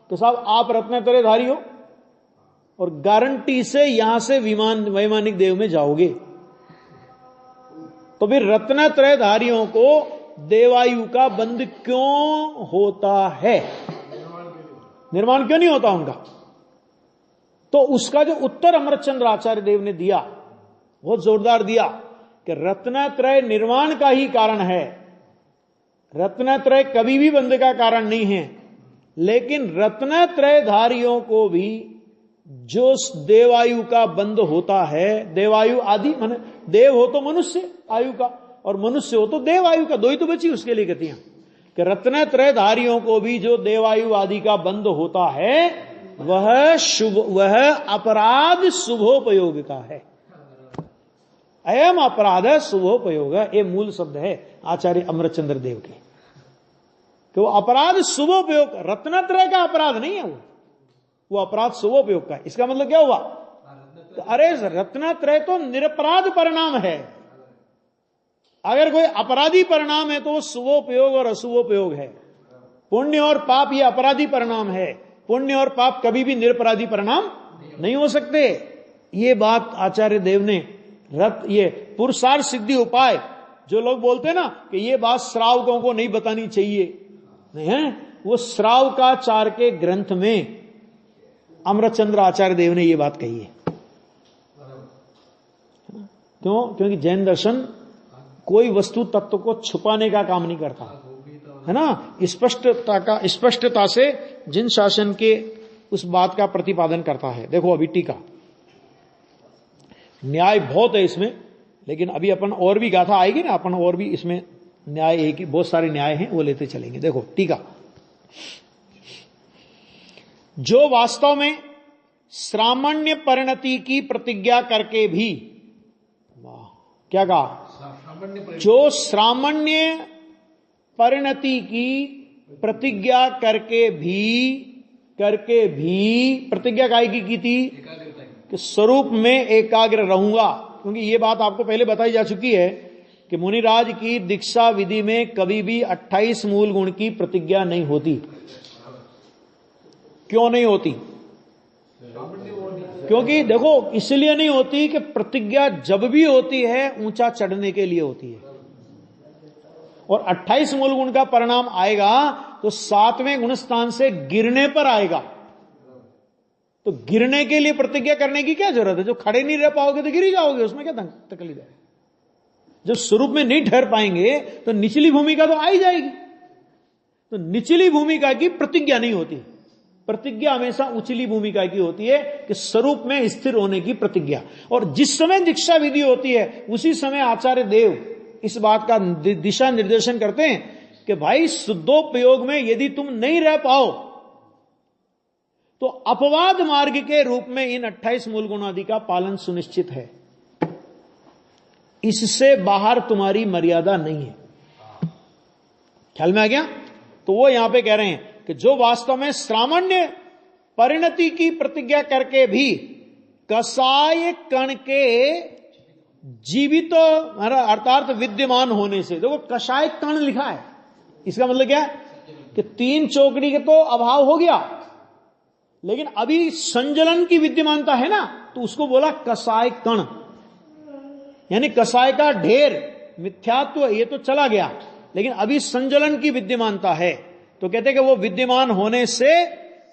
कि साहब आप रत्नत्रय धारी हो और गारंटी से यहां से वैमानिक देव में जाओगे, तो फिर रत्नत्रय धारियों को देवायु का बंध क्यों होता है? निर्माण क्यों नहीं होता उनका? तो उसका जो उत्तर अमृतचंद्र आचार्य देव ने दिया बहुत जोरदार दिया कि रत्नत्रय निर्माण का ही कारण है। रत्नत्रय कभी भी बंध का कारण नहीं है, लेकिन रत्नत्रयधारियों को भी जो देवायु का बंध होता है, देवायु आदि माने देव हो तो मनुष्य आयु का और मनुष्य हो तो देवायु का, दो ही तो बची उसके लिए गतियां कि रत्नत्रयधारियों को भी जो देवायु आदि का बंध होता है वह अपराध शुभोपयोग का है। अयम अपराध शुभोपयोग, ये मूल शब्द है आचार्य अमृतचंद्र देव के, कि वो अपराध शुभोपयोग, रत्नत्रय का अपराध नहीं है वो अपराध शुभोपयोग का। इसका मतलब क्या हुआ? तो अरे रत्नत्रय तो निरपराध परिणाम है, अगर कोई अपराधी परिणाम है तो वो शुभोपयोग और अशुभोपयोग है। पुण्य और पाप ये अपराधी परिणाम है, पुण्य और पाप कभी भी निरपराधी परिणाम नहीं हो सकते। ये बात आचार्य देव ने ये पुरुषार्थ सिद्धि उपाय जो लोग बोलते हैं ना कि ये बात श्रावकों को नहीं बतानी चाहिए, नहीं है, वो श्रावकाचार के ग्रंथ में अमृतचंद्र आचार्य देव ने ये बात कही है। क्यों? क्योंकि जैन दर्शन कोई वस्तु तत्व को छुपाने का काम नहीं करता है ना, स्पष्टता से जिन शासन के उस बात का प्रतिपादन करता है। देखो अभी टीका, न्याय बहुत है इसमें, लेकिन अभी अपन और भी गाथा आएगी ना, अपन और भी इसमें न्याय एक ही, बहुत सारे न्याय हैं वो लेते चलेंगे। देखो टीका, जो वास्तव में श्रामण्य परिणति की प्रतिज्ञा करके भी, क्या कहा? जो श्रामण्य परिणति की प्रतिज्ञा करके भी प्रतिज्ञा काय की थी कि स्वरूप में एकाग्र रहूंगा। क्योंकि ये बात आपको पहले बताई जा चुकी है कि मुनिराज की दीक्षा विधि में कभी भी 28 मूल गुण की प्रतिज्ञा नहीं होती। क्यों नहीं होती? क्योंकि देखो इसलिए नहीं होती कि प्रतिज्ञा जब भी होती है ऊंचा चढ़ने के लिए होती है, और 28 मूल गुण का परिणाम आएगा तो 7वें गुण स्थान से गिरने पर आएगा। तो गिरने के लिए प्रतिज्ञा करने की क्या जरूरत है? जो खड़े नहीं रह पाओगे तो गिर ही जाओगे, उसमें क्या तकलीफ है? जब स्वरूप में नहीं ठहर पाएंगे तो निचली भूमिका तो आ ही जाएगी। तो निचली भूमिका की प्रतिज्ञा नहीं होती, प्रतिज्ञा हमेशा उचली भूमिका की होती है कि स्वरूप में स्थिर होने की प्रतिज्ञा। और जिस समय दीक्षा विधि होती है उसी समय आचार्य देव इस बात का दिशा निर्देशन करते हैं कि भाई शुद्धोपयोग में यदि तुम नहीं रह पाओ तो अपवाद मार्ग के रूप में इन 28 मूल गुण आदि का पालन सुनिश्चित है, इससे बाहर तुम्हारी मर्यादा नहीं है। ख्याल में आ गया? तो वो यहां पे कह रहे हैं कि जो वास्तव में श्रामण्य परिणति की प्रतिज्ञा करके भी कसाय कण के जीवित अर्थात विद्यमान होने से, देखो कषाय कण लिखा है, इसका मतलब क्या है कि 3 चौकड़ी के तो अभाव हो गया, लेकिन अभी संजलन की विद्यमानता है ना, तो उसको बोला कसाय कण, यानी कसाय का ढेर मिथ्यात्व ये तो चला गया, लेकिन अभी संजलन की विद्यमानता है। तो कहते हैं कि वो विद्यमान होने से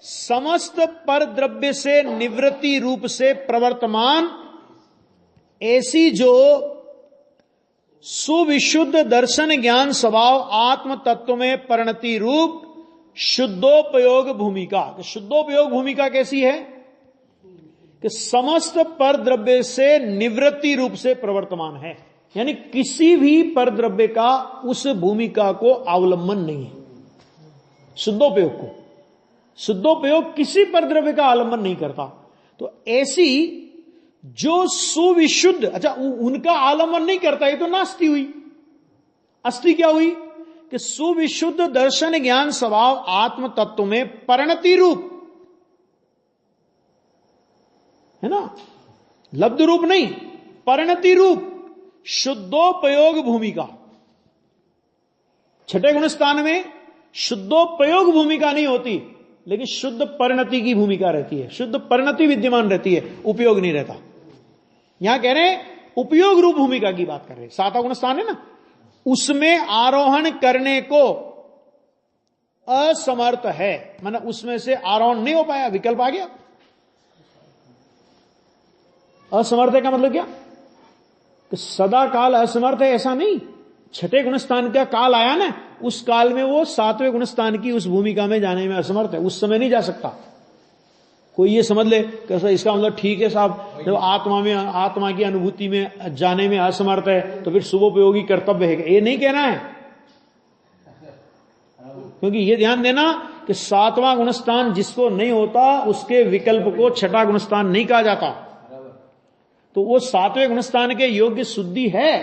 समस्त पर द्रव्य से निवृत्ति रूप से प्रवर्तमान ऐसी जो सुविशुद्ध दर्शन ज्ञान स्वभाव आत्म तत्व में परिणति रूप शुद्धोपयोग भूमिका। शुद्धोपयोग भूमिका कैसी है कि समस्त पर द्रव्य से निवृत्ति रूप से प्रवर्तमान है, यानी किसी भी पर द्रव्य का उस भूमिका को अवलंबन नहीं है। शुद्धोपयोग किसी पर द्रव्य का अवलंबन नहीं करता। तो ऐसी जो सुविशुद्ध, अच्छा उनका आलम्बन नहीं करता, ये तो नास्ति हुई। अस्थि क्या हुई कि सुविशुद्ध दर्शन ज्ञान स्वभाव आत्म तत्व में परिणति रूप है ना, लब्ध रूप नहीं, परिणति रूप शुद्धोपयोग भूमिका। छठे गुण स्थान में शुद्धोपयोग भूमिका नहीं होती, लेकिन शुद्ध परिणति की भूमिका रहती है, शुद्ध परिणति विद्यमान रहती है, उपयोग नहीं रहता। यहां कह रहे हैं उपयोग रूप भूमिका की बात कर रहे हैं। 7वां गुण स्थान है ना, उसमें आरोहण करने को असमर्थ है, माना उसमें से आरोहण नहीं हो पाया, विकल्प आ गया। असमर्थ है का मतलब क्या? कि सदा काल असमर्थ है ऐसा नहीं। छठे गुणस्थान का काल आया ना, उस काल में वो सातवें गुणस्थान की उस भूमिका में जाने में असमर्थ है, उस समय नहीं जा सकता। कोई ये समझ ले कैसा, इसका मतलब ठीक है साहब, जब आत्मा की अनुभूति में जाने में असमर्थ है तो फिर शुभोपयोगी कर्तव्य है, ये नहीं कहना है। क्योंकि ये ध्यान देना कि सातवां गुणस्थान जिसको नहीं होता उसके विकल्प को छठा गुणस्थान नहीं कहा जाता। तो वो सातवें गुणस्थान के योग्य शुद्धि है,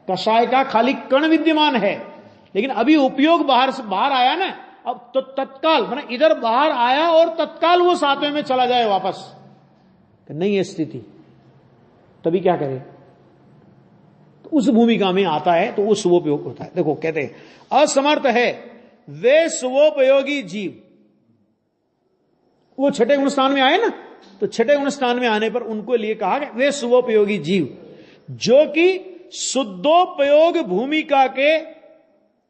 कषाय का खाली कण विद्यमान है, लेकिन अभी उपयोग बाहर आया ना, अब तो तत्काल माने इधर बाहर आया और तत्काल वो सातवें में चला जाए वापस, नहीं है स्थिति, तभी क्या करे, तो उस भूमिका में आता है तो वो शुभोपयोग होता है। देखो कहते हैं असमर्थ है वे शुभोपयोगी जीव, वो छठे गुणस्थान में आए ना, तो छठे गुणस्थान में आने पर उनको लिए कहा गया वे शुभोपयोगी जीव जो कि शुद्धोपयोग भूमिका के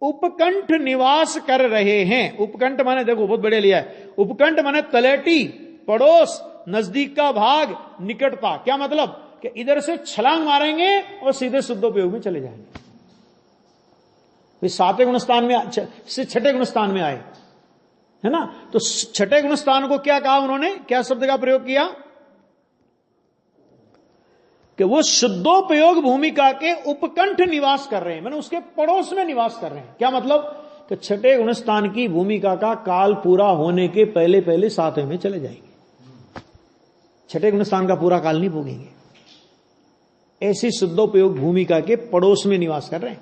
उपकंठ निवास कर रहे हैं। उपकंठ माने देखो बहुत बढ़िया लिया है, उपकंठ माने तलेटी, पड़ोस, नजदीक का भाग, निकटता। क्या मतलब कि इधर से छलांग मारेंगे और सीधे शुद्धोपयोग में चले जाएंगे। सातवें गुणस्थान में से छठे गुणस्थान में आए है ना, तो छठे गुणस्थान को क्या कहा उन्होंने, क्या शब्द का प्रयोग किया कि वो शुद्धोपयोग भूमिका के उपकंठ निवास कर रहे हैं, मैंने उसके पड़ोस में निवास कर रहे हैं। क्या मतलब कि छठे गुणस्थान की भूमिका का काल पूरा होने के पहले पहले सातवें में चले जाएंगे, छठे गुणस्थान का पूरा काल नहीं भोगेंगे। ऐसी शुद्धोपयोग भूमिका के पड़ोस में निवास कर रहे हैं।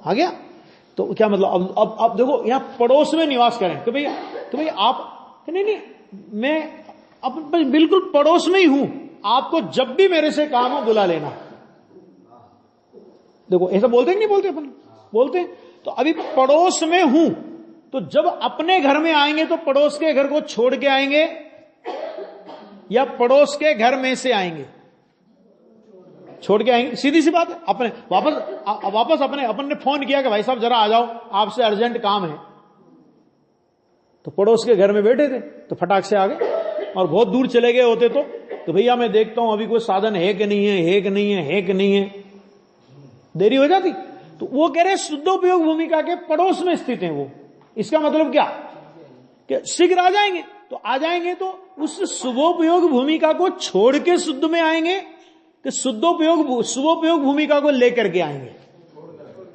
आ गया, तो क्या मतलब अब देखो यहां पड़ोस में निवास करें तो भाई आप नहीं मैं अब बिल्कुल पड़ोस में ही हूं, आपको जब भी मेरे से काम हो बुला लेना। देखो ऐसा बोलते हैं कि नहीं बोलते, अपन बोलते हैं। तो अभी पड़ोस में हूं, तो जब अपने घर में आएंगे तो पड़ोस के घर को छोड़ के आएंगे या पड़ोस के घर में से आएंगे, छोड़ के आएंगे, सीधी सी बात है। अपने वापस अपन ने फोन किया कि भाई साहब जरा आ जाओ, आपसे अर्जेंट काम है, तो पड़ोस के घर में बैठे थे तो फटाक से आ गए, और बहुत दूर चले गए होते तो भैया मैं देखता हूं अभी कोई साधन है कि नहीं है, है कि नहीं है, है कि नहीं है, देरी हो जाती। तो वो कह रहे शुद्धोपयोग भूमिका के पड़ोस में स्थित है वो। इसका मतलब क्या कि शीघ्र आ जाएंगे, तो आ जाएंगे तो उस शुभोपयोग भूमिका को छोड़ के शुद्ध में आएंगे कि शुभोपयोग भूमिका को लेकर के आएंगे,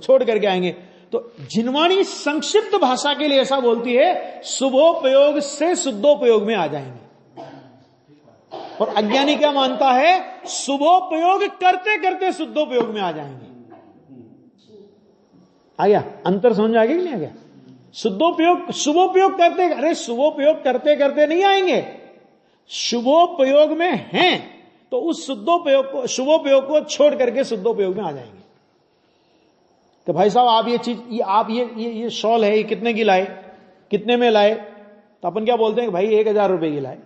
छोड़ करके आएंगे। तो जिनवाणी संक्षिप्त भाषा के लिए ऐसा बोलती है शुभोपयोग से शुद्धोपयोग में आ जाएंगे, और अज्ञानी क्या मानता है शुभोपयोग करते करते शुद्धोपयोग में आ जाएंगे। आ गया अंतर, समझ आ गया कि नहीं आ गया? शुभोपयोग करते, अरे शुभोपयोग करते करते नहीं आएंगे, शुभोपयोग में हैं तो उस शुभोपयोग को छोड़ करके शुद्धोपयोग में आ जाएंगे। तो भाई साहब आप ये चीज, आप ये शॉल है, ये कितने की लाए, कितने में लाए? तो अपन क्या बोलते हैं भाई 1000 रुपए की लाए।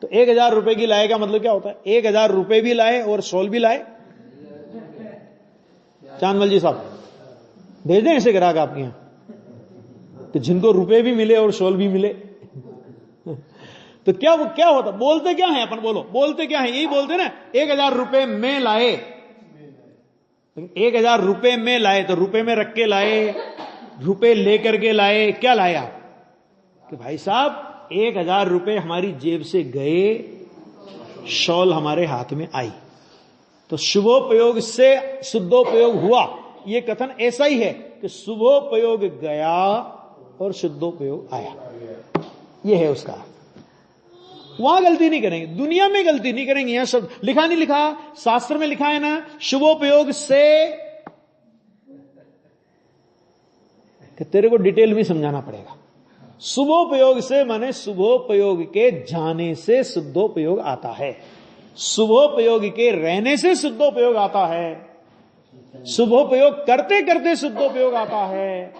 तो 1000 रुपए की लाए का मतलब क्या होता है? 1000 रुपए भी लाए और शॉल भी लाए। चांदमल जी साहब भेज दें ऐसे ग्राहक आपके यहां, तो जिनको रुपए भी मिले और शॉल भी मिले। तो क्या होता, बोलते क्या है अपन, बोलो बोलते क्या है? यही बोलते ना 1000 रुपए में लाए, 1000 रुपए में लाए, तो रुपए में रख के लाए, रुपए लेकर के लाए, क्या लाए आप कि भाई साहब 1000 रुपए हमारी जेब से गए, शॉल हमारे हाथ में आई। तो शुभोपयोग से शुद्धोपयोग हुआ, ये कथन ऐसा ही है कि शुभोपयोग गया और शुद्धोपयोग आया, ये है उसका। वहां गलती नहीं करेंगे, दुनिया में गलती नहीं करेंगे। यहां सब लिखा नहीं लिखा, शास्त्र में लिखा है ना शुभोपयोग से, कि तेरे को डिटेल में समझाना पड़ेगा। शुभोपयोग से माने शुभोपयोग के जाने से शुद्धोपयोग आता है, शुभोपयोग के रहने से शुद्धोपयोग आता है, शुभोपयोग करते करते शुद्धोपयोग आता है,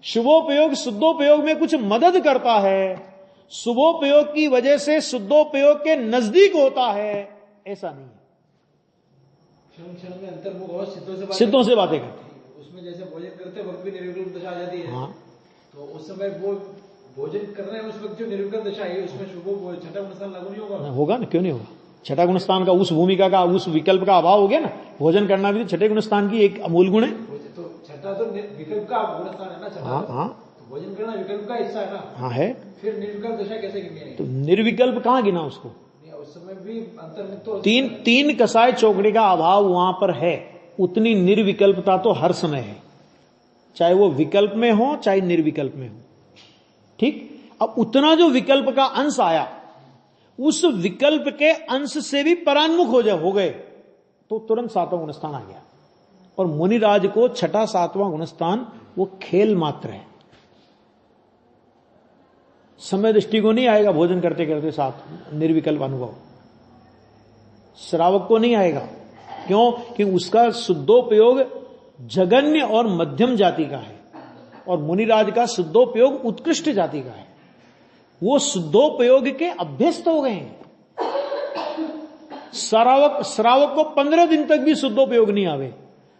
शुभोपयोग शुद्धोपयोग में कुछ मदद करता है, शुभोपयोग की वजह से शुद्धोपयोग के नजदीक होता है, ऐसा नहीं है। में अंतर्मुख और सिद्धों से बातें करते हैं, उसमें जैसे भोजन करते वक्त भी निर्विकल्प दशा आ जाती है। हाँ, तो उस समय वो भोजन कर रहे हैं उस वक्त जो निर्विकल्प दशा है उसमें शुभ छठा गुणस्थान लागू नहीं होगा? होगा ना, क्यों नहीं होगा? छठा गुण स्थान का, उस भूमिका का, उस विकल्प का अभाव हो गया ना। भोजन करना भी तो छठे गुण स्थान की एक अमूल गुण है। तो छठा तो विकल्प का गुण स्थान है ना छठा। हाँ हाँ तो भोजन करना विकल्प का हिस्सा है ना। हाँ है। फिर निर्विकल्प दशा कैसे गिनी? तो निर्विकल्प कहाँ गिना उसको? उस समय भी अंतर्मुक्त तो तीन कसाय चौकड़ी का अभाव वहां पर है, उतनी निर्विकल्पता तो हर समय है, चाहे वो विकल्प में हो चाहे निर्विकल्प में हो। ठीक, अब उतना जो विकल्प का अंश आया, उस विकल्प के अंश से भी परान्मुख हो गए तो तुरंत सातवां गुणस्थान आ गया। और मुनिराज को छठा सातवां गुणस्थान वो खेल मात्र है, समय दृष्टि को नहीं आएगा। भोजन करते करते साथ निर्विकल्प अनुभव श्रावक को नहीं आएगा। क्यों? कि उसका शुद्धोपयोग जघन्य और मध्यम जाति का है, और मुनिराज का शुद्धोपयोग उत्कृष्ट जाति का है। वो शुद्धोपयोग के अभ्यस्त हो गए हैं। श्रावक को 15 दिन तक भी शुद्धोपयोग नहीं आवे,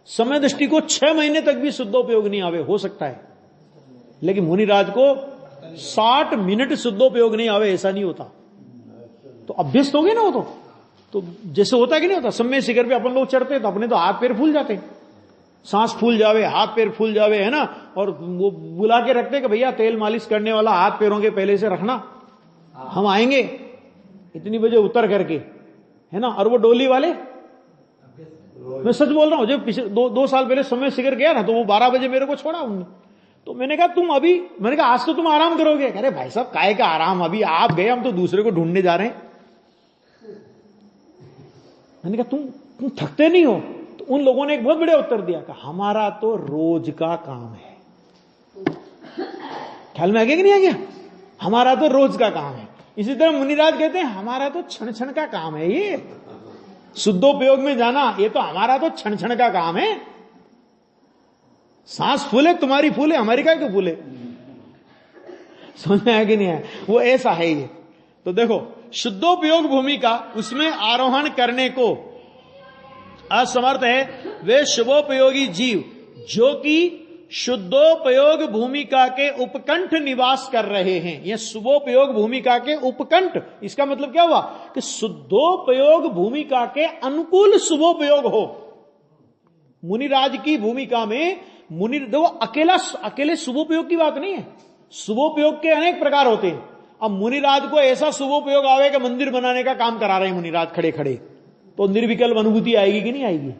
समय दृष्टि को 6 महीने तक भी शुद्धोपयोग नहीं आवे, हो सकता है। लेकिन मुनिराज को 60 मिनट शुद्धोपयोग नहीं आवे, ऐसा नहीं होता। तो अभ्यस्त हो गए ना वो तो जैसे होता है कि नहीं होता, समय शिखर पे अपन लोग चढ़ते तो अपने तो हाथ पैर फूल जाते, सांस फूल जावे, हाथ पैर फूल जावे, है ना। और वो बुला के रखते कि भैया तेल मालिश करने वाला हाथ पैरों के पहले से रखना, हम आएंगे इतनी बजे उतर करके, है ना। और वो डोली वाले, मैं सच बोल रहा हूं, जब पिछले 2 साल पहले समय शिखर गया ना, तो वो 12 बजे मेरे को छोड़ा उन्होंने। तो मैंने कहा मैंने कहा आज तो तुम आराम करोगे। अरे भाई साहब काहे का आराम, अभी आप गए, हम तो दूसरे को ढूंढने जा रहे हैं। मैंने कहा तुम थकते नहीं हो? तो उन लोगों ने एक बहुत बढ़िया उत्तर दिया कि हमारा तो रोज का काम है। ख्याल में आ गया कि नहीं आ गया? हमारा तो रोज का काम है। इसी तरह मुनिराज कहते हैं हमारा तो क्षण क्षण का काम है, ये शुद्धोपयोग में जाना, ये तो हमारा तो क्षण क्षण का काम है। सांस फूले तुम्हारी फूले, हमारी क्या क्यों फूले? समझ में आया कि नहीं आया? वो ऐसा है ये। तो देखो, शुद्धोपयोग भूमिका, उसमें आरोहण करने को असमर्थ है वे शुभोपयोगी जीव, जो कि शुद्धोपयोग भूमिका के उपकंठ निवास कर रहे हैं। यह शुभोपयोग भूमिका के उपकंठ, इसका मतलब क्या हुआ कि शुद्धोपयोग भूमिका के अनुकूल शुभोपयोग हो। मुनिराज की भूमिका में देखो, अकेले शुभोपयोग की बात नहीं है, शुभोपयोग के अनेक प्रकार होते हैं। अब मुनिराज को ऐसा शुभोपयोग आवे कि मंदिर बनाने का काम करा रहे हैं मुनिराज खड़े खड़े, तो निर्विकल्प अनुभूति आएगी कि नहीं आएगी?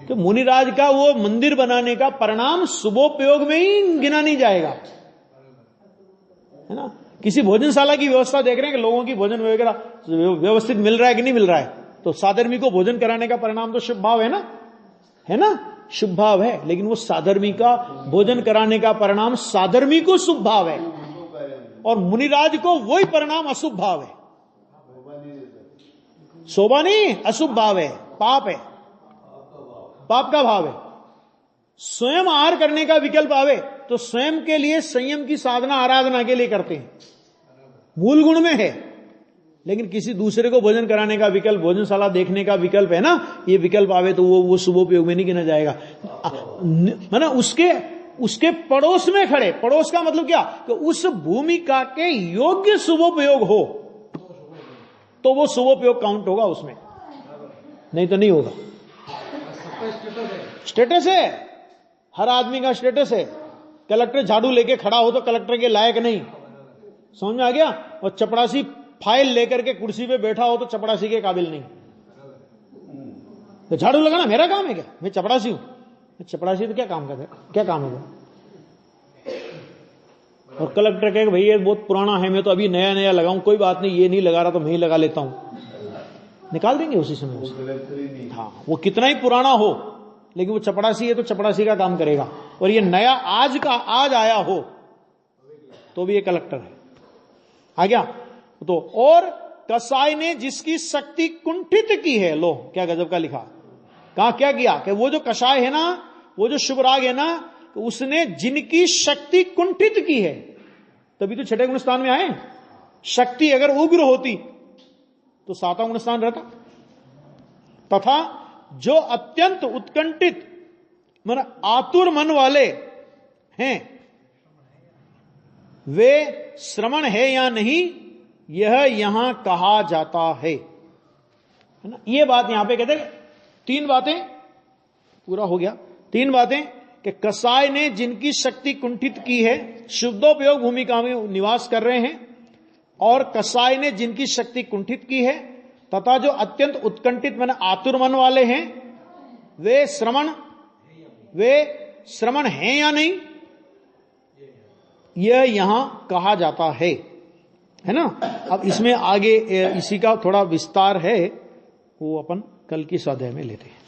कि मुनिराज का वो मंदिर बनाने का परिणाम शुभोपयोग में ही गिना नहीं जाएगा, है ना। किसी भोजनशाला की व्यवस्था देख रहे हैं कि लोगों की भोजन वगैरह व्यवस्थित मिल रहा है कि नहीं मिल रहा है, तो साधर्मी को भोजन कराने का परिणाम तो शुभ भाव है ना, है ना, शुभ भाव है। लेकिन वो साधर्मी का भोजन कराने का परिणाम साधर्मी को शुभ भाव है, और मुनिराज को वही परिणाम अशुभ भाव है। शोभा नहीं, अशुभ भाव है, पाप है, पाप का भाव है। स्वयं आहार करने का विकल्प आवे तो स्वयं के लिए संयम की साधना आराधना के लिए करते हैं, मूल गुण में है। लेकिन किसी दूसरे को भोजन कराने का विकल्प, भोजनशाला देखने का विकल्प है ना, ये विकल्प आवे तो वो शुभोपयोग में नहीं गिना जाएगा। है ना, उसके पड़ोस में खड़े, पड़ोस का मतलब क्या कि उस भूमिका के योग्य शुभोपयोग हो तो वो शुभोपयोग काउंट होगा उसमें, नहीं तो नहीं होगा। स्टेटस है, हर आदमी का स्टेटस है। कलेक्टर झाड़ू लेके खड़ा हो तो कलेक्टर के लायक नहीं, समझ में आ गया। और चपरासी फाइल लेकर के कुर्सी पे बैठा हो तो चपरासी के काबिल नहीं। तो झाड़ू लगाना मेरा काम है क्या? मैं चपरासी हूं, चपरासी तो क्या काम करता है, क्या काम है? और कलेक्टर कहे भाई ये बहुत पुराना है, मैं तो अभी नया नया लगाऊं, कोई बात नहीं, ये नहीं लगा रहा तो मैं ही लगा लेता हूं, निकाल देंगे उसी समय उसे। हाँ, वो कितना ही पुराना हो, लेकिन वो चपरासी है तो चपरासी का काम करेगा। और ये नया आज आया हो तो भी ये कलेक्टर है। आ गया तो। और कसाई ने जिसकी शक्ति कुंठित की है, लो क्या गजब का लिखा, कहा क्या किया कि वो जो कसाय है ना, वो जो शुभराग है ना, तो उसने जिनकी शक्ति कुंठित की है, तभी तो छठे गुण स्थान में आए। शक्ति अगर उग्र होती तो सातवां गुण स्थान रहता। तथा जो अत्यंत उत्कंठित मन आतुर मन वाले हैं, वे श्रमण है या नहीं यह यहां कहा जाता है ना। ये बात यहां पे कहते हैं, तीन बातें पूरा हो गया। तीन बातें कि कसाय ने जिनकी शक्ति कुंठित की है, शुद्धोपयोग भूमिका में निवास कर रहे हैं, और कसाय ने जिनकी शक्ति कुंठित की है, तथा जो अत्यंत उत्कंठित मन आतुर मन वाले हैं, वे श्रमण हैं या नहीं, यह यहां कहा जाता है ना। अब इसमें आगे इसी का थोड़ा विस्तार है, वो अपन कल की स्वाध्याय में लेते हैं।